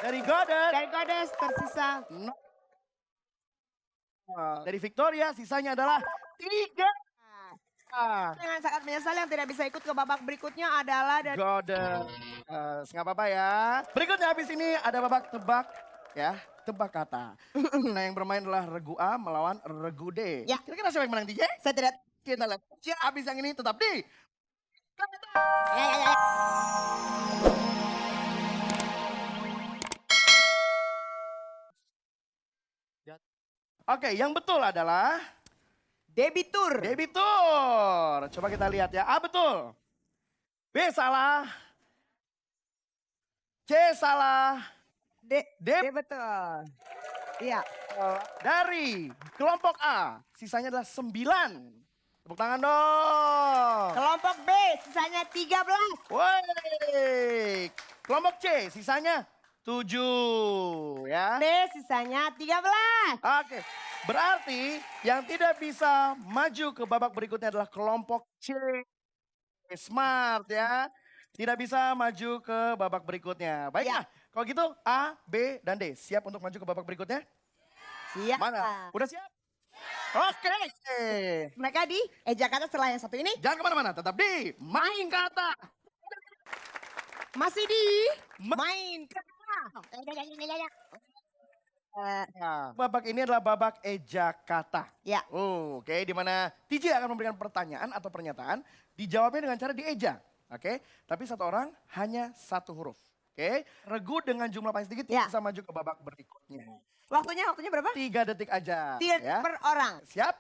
Dari Goddess. Dari Goddess tersisa. Dari Victoria sisanya adalah 3. Dengan sangat menyesal yang tidak bisa ikut ke babak berikutnya adalah dari Goddess. Nggak apa-apa ya. Berikutnya habis ini ada babak tebak ya. Tebak kata. Nah yang bermain adalah Regu A melawan Regu D. Ya. Kira-kira siapa yang menang DJ? saya tidak. Kita lihat. Habis yang ini tetap di Ya. Oke, yang betul adalah Debitur. debitur. Coba kita lihat ya. A betul. B salah. C salah. D D betul. Iya. dari kelompok A. Sisanya adalah 9. Tepuk tangan dong. Kelompok B sisanya 13. Woi. Kelompok C sisanya 7 ya. D sisanya 13. Oke. Berarti yang tidak bisa maju ke babak berikutnya adalah kelompok C. Smart ya. Tidak bisa maju ke babak berikutnya. Baiklah, kalau gitu A, B, dan D siap untuk maju ke babak berikutnya? Siap. Mana? Udah siap? Oke. Mereka di Jakarta setelah yang satu ini Jangan kemana-mana, tetap di Main Kata. masih di main. Babak ini adalah babak eja kata. Ya. Oke, di mana TJ akan memberikan pertanyaan atau pernyataan, dijawabnya dengan cara dieja. Oke, tapi satu orang hanya satu huruf. Oke, Regu dengan jumlah paling sedikit bisa maju ke babak berikutnya. Waktunya berapa? 3 detik aja. 3 per orang. Siap?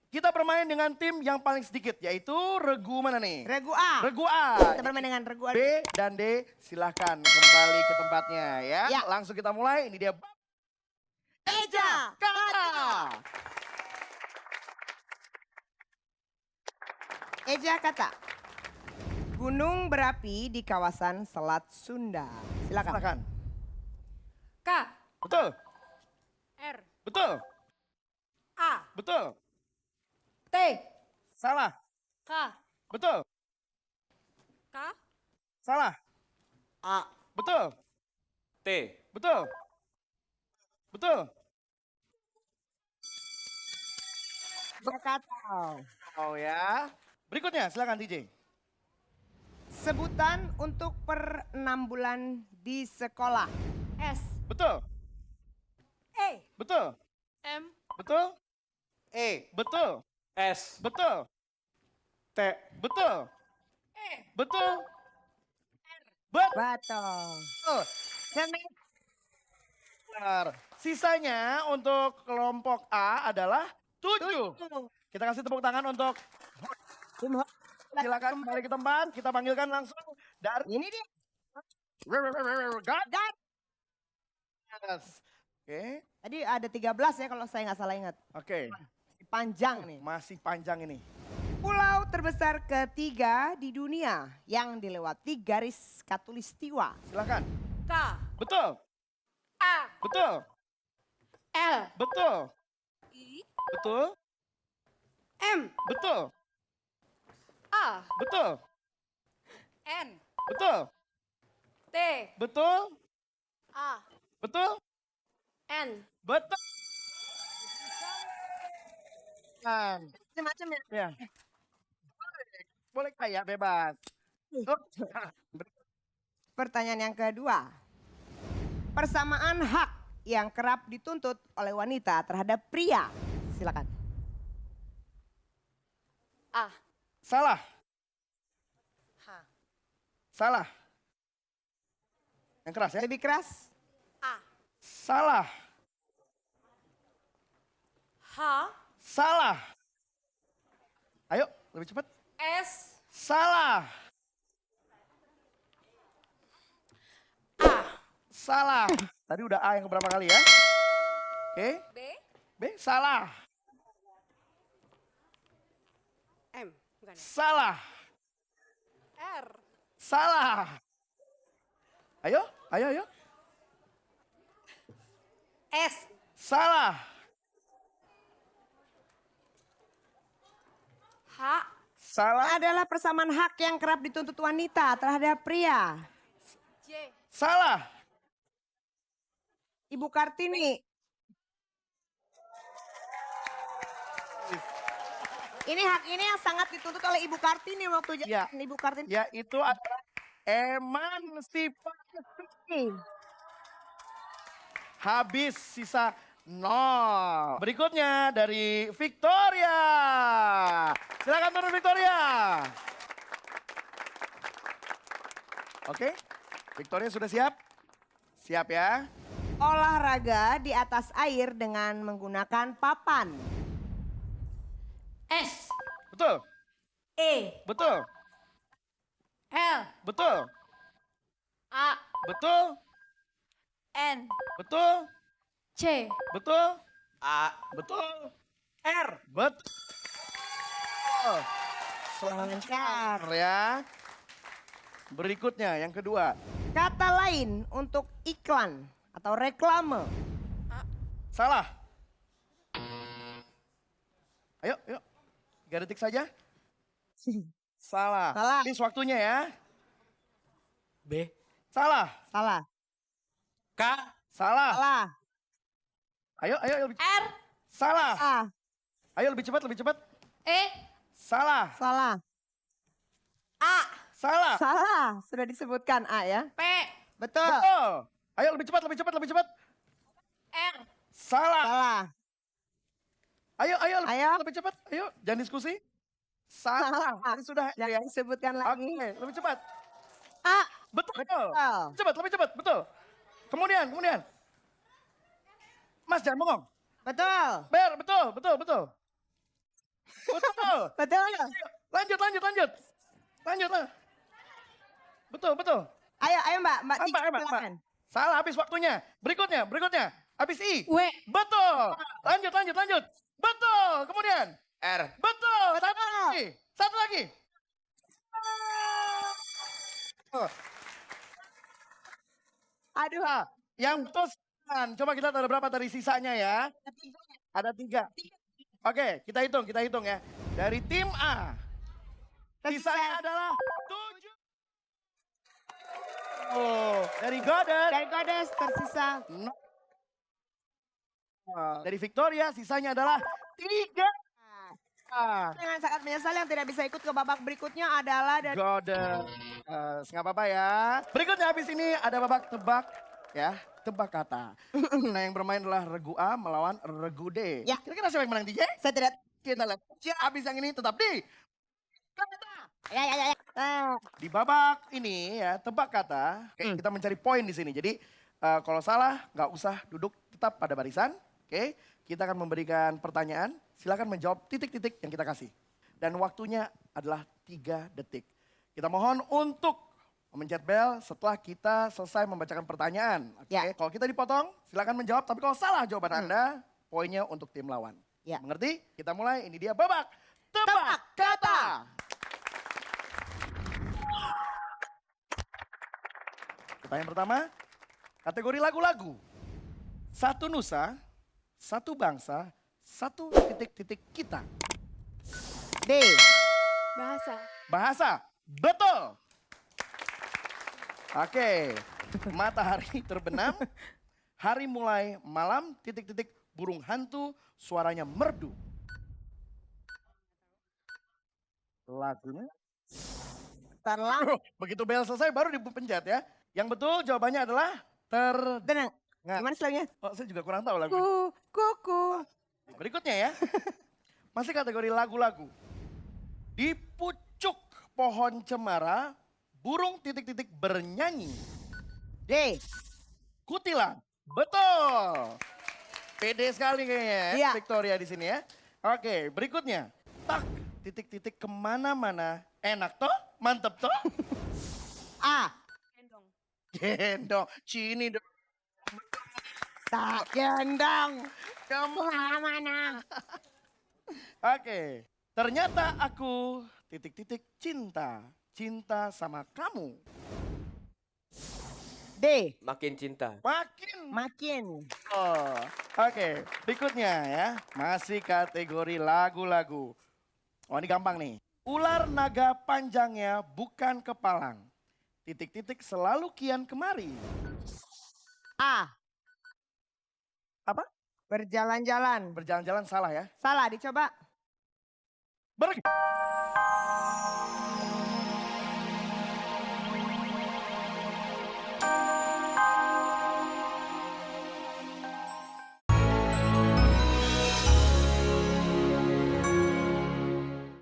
Kita bermain dengan tim yang paling sedikit, yaitu Regu mana nih? Regu A. Regu A. Kita bermain dengan Regu A. B dan D silahkan kembali ke tempatnya ya. Ya. Langsung kita mulai, ini dia Eja kata. Eja kata. Gunung berapi di kawasan Selat Sunda. Silakan. Silakan. K. Betul, R. betul, A. betul. T. Salah, K. betul, K. salah, A. betul, T. betul, betul. Berkata. Oh ya. Berikutnya silakan DJ. Sebutan untuk per 6 bulan di sekolah. S. Betul, E. betul, M. betul, E. betul, S. betul, T. betul, E. betul, betul. Betul. Benar. Sisanya untuk kelompok A adalah 7. Kita kasih tepuk tangan untuk silakan kembali ke tempat. Kita panggilkan langsung dari Ini dia. God. Oke, Tadi ada 13 ya kalau saya nggak salah ingat. oke. Panjang nih. Masih panjang ini. Pulau terbesar ketiga di dunia yang dilewati garis katulistiwa. Silakan. K. Betul, A. betul, L. betul, I. betul, M. betul, A. betul, N. betul, T. betul, A. betul, N. betul. Kan. Macam-macam ya. Ya. Boleh kayak bebas. Pertanyaan yang kedua. Persamaan hak yang kerap dituntut oleh wanita terhadap pria. Silakan. A. Salah, H. salah. Yang keras ya. Lebih keras. A. Salah, H. salah. Ayo, lebih cepat. S. Salah, A. salah. Tadi udah A yang keberapa kali ya? Oke, B. B, salah, M. Bukan ya? salah, R. salah. Ayo, ayo, ayo. S. Salah, H. salah, Adalah persamaan hak yang kerap dituntut wanita terhadap pria. J. salah, Ibu Kartini. Ini hak ini yang sangat dituntut oleh Ibu Kartini waktu Ya. Ibu Kartini. Yaitu adalah emansipasi. Habis sisa 0. Berikutnya dari Victoria. Silakan turun Victoria. Oke, Victoria sudah siap? Siap ya? Olahraga di atas air dengan menggunakan papan. S, Betul, E, betul, L, betul, A, betul, N, betul, C, betul, A. betul, R. betul. Selancar ya. Berikutnya yang kedua. Kata lain untuk iklan atau reklame. Salah. Ayo, yuk. 3 detik saja. Salah. Salah. Please waktunya ya. B. Salah. Salah. K. Salah. Salah. Ayo lebih. R, Salah. A. Ayo lebih cepat, lebih cepat. E, Salah. Salah. A, Salah. Salah. Sudah disebutkan A ya. P, Betul. Betul. Ayo lebih cepat, lebih cepat, lebih cepat. R, Salah. Salah. Ayo, Ayo. lebih cepat. Ayo, jangan diskusi. Salah. Salah. Tadi sudah. Jangan disebutkan Oke, lagi. lebih cepat. A. Betul. Betul. Cepat, lebih cepat, betul. Kemudian. Mas jangan bengong. Betul. Ber, betul. Betul. Betul. Lanjut. Lah. Betul. Ayo Mbak. Mbak Tika Mbak. silakan. Salah, habis waktunya. Berikutnya. Habis I. W, Betul. Lanjut. Betul. Kemudian. R. Betul. Betul. Satu lagi. Aduh. Yang betul. Coba kita tahu ada berapa dari sisanya ya. Ada 3. Oke, kita hitung ya. Dari tim A. Sisanya adalah 7. Oh, dari Goddard. Dari Godes tersisa. Dari Victoria sisanya adalah 3. Dengan sangat menyesal yang tidak bisa ikut ke babak berikutnya adalah dari Goddard. Nggak apa-apa ya. Berikutnya habis ini ada babak tebak ya. Tebak kata. Nah yang bermain adalah Regu A melawan Regu D. Ya. Kira-kira siapa yang menang DJ? saya tidak. Kita lihat. Habis yang ini tetap di kata. Ya. Di babak ini ya tebak kata. Oke, kita mencari poin di sini. Jadi kalau salah nggak usah duduk tetap pada barisan. Oke, kita akan memberikan pertanyaan. Silakan menjawab titik-titik yang kita kasih. Dan waktunya adalah 3 detik. Kita mohon untuk memencet bel setelah kita selesai membacakan pertanyaan. Oke, Ya. kalau kita dipotong silakan menjawab. Tapi kalau salah jawaban Anda, poinnya untuk tim lawan. Ya. Mengerti? Kita mulai. Ini dia babak tebak kata. Pertanyaan pertama, kategori lagu-lagu. Satu nusa, satu bangsa, satu titik-titik kita. D. bahasa, Bahasa, betul. Oke, matahari terbenam, hari mulai malam, titik-titik burung hantu, suaranya merdu. Lagunya? Terlang. Begitu bel selesai baru dipencet ya. Yang betul jawabannya adalah Tenang. Nggak. Gimana slow-nya? Oh, saya juga kurang tahu lagu. Kuku. Berikutnya ya. Masih kategori lagu-lagu. Di pucuk pohon cemara, burung titik-titik bernyanyi. D. Kutilang. Betul. Pede sekali kayaknya ya, Iya. Victoria di sini ya. Oke, berikutnya. Tak, titik-titik kemana-mana. Enak toh? Mantep toh? A. gendong, Gendong. Cini dong. Tak gendong. Kamu. Mana? Oke. Ternyata aku titik-titik cinta. Cinta sama kamu. D. Makin cinta. Makin. Makin. Oh. Oke. Berikutnya ya. Masih kategori lagu-lagu. Oh ini gampang nih. Ular naga panjangnya bukan kepalang. Titik-titik selalu kian kemari. A. Berjalan-jalan. Berjalan-jalan salah ya. Salah, dicoba. Ber